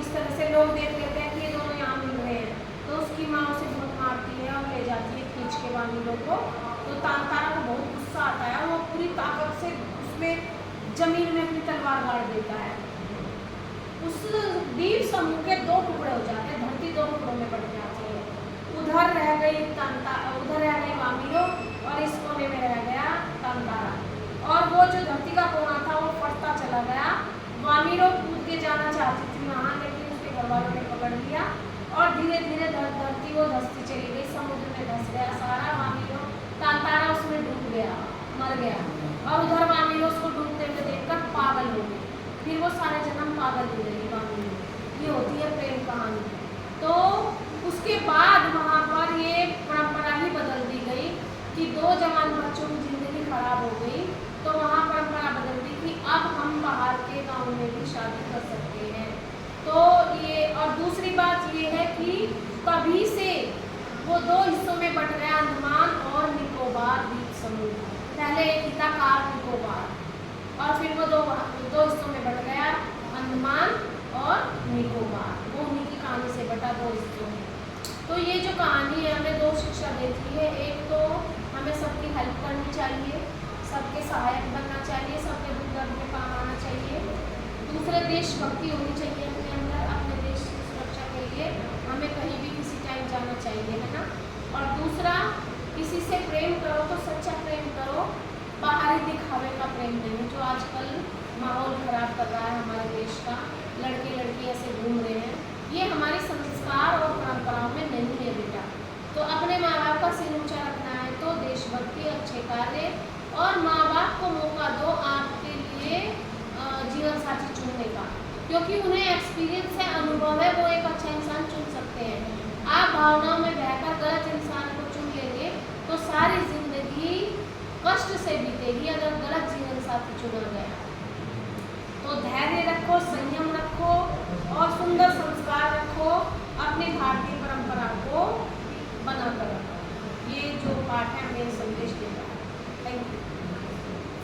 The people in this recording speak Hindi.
इस तरह से लोग देख लेते हैं कि ये दोनों यहाँ मिल रहे हैं, तो उसकी माँ उसे बहुत मारती है और ले जाती है खींच के वामिलो को। तो तारा को बहुत गुस्सा आता है और वो पूरी ताकत से उसमें जमीन में अपनी तलवार गाड़ देता है। उस द्वीप समूह के दो टुकड़े हो जाते हैं, धरती दो टुकड़ों में बढ़ जाती है। उधर रह गई वामिलो और इस कोने में रह गया तारा। और वो जो धरती का कोना था वो फटता चला गया। वामिलो कूद के जाना चाहती थी वहाँ, लेकिन उसके घर वालों ने पकड़ लिया और धीरे धीरे धरती वो धंसती चली गई, समुद्र में धंस गया सारा वामिलो। तारा उसमें डूब गया, मर गया। और उधर वामिलो उसको डूबते हुए देखकर पागल हो गई। फिर वो सारे जन्म पागल हो गई वामिलो। ये होती है प्रेम कहानी। तो उसके बाद वहाँ पर ये परंपरा ही बदल दी गई कि दो जवान बच्चों की जिंदगी खराब हो गई, तो वहाँ परंपरा बदल दी कि अब हम बाहर के गाँव में भी शादी कर सकते हैं। तो ये, और दूसरी बात ये है कि तभी से वो दो हिस्सों में बट गया, अंडमान और निकोबार द्वीप समूह। पहले एक ही था कार निकोबार, और फिर वो दो हिस्सों में बट गया, अंडमान और निकोबार। वो उन्हीं की कहानी से बटा दो हिस्सों में। तो ये जो कहानी है हमें दो शिक्षा देती है। एक तो हमें सबकी हेल्प करनी चाहिए, सबके सहायक बनना चाहिए, सबके दुख दर्द में काम आना चाहिए। दूसरे देशभक्ति होनी चाहिए अपने अंदर, अपने देश की सुरक्षा के लिए हमें कहीं भी किसी टाइम जाना चाहिए, है ना। और दूसरा, किसी से प्रेम करो तो सच्चा प्रेम करो, बाहरी दिखावे का प्रेम नहीं, जो आजकल माहौल खराब कर रहा है हमारे देश का। लड़के लड़की ऐसे घूम रहे हैं, ये हमारे संस्कार और परंपराओं में नहीं है बेटा। तो अपने माँ बाप का सिर ऊंचा रखना है तो देशभक्ति, अच्छे कार्य, और माँ बाप को मौका दो आपके लिए जीवन साथी चुनने का, क्योंकि उन्हें एक्सपीरियंस है, अनुभव है, वो एक अच्छा इंसान चुन सकते हैं। आप भावनाओं में बहकर गलत इंसान को चुन लेंगे तो सारी जिंदगी कष्ट से बीतेगी। अगर गलत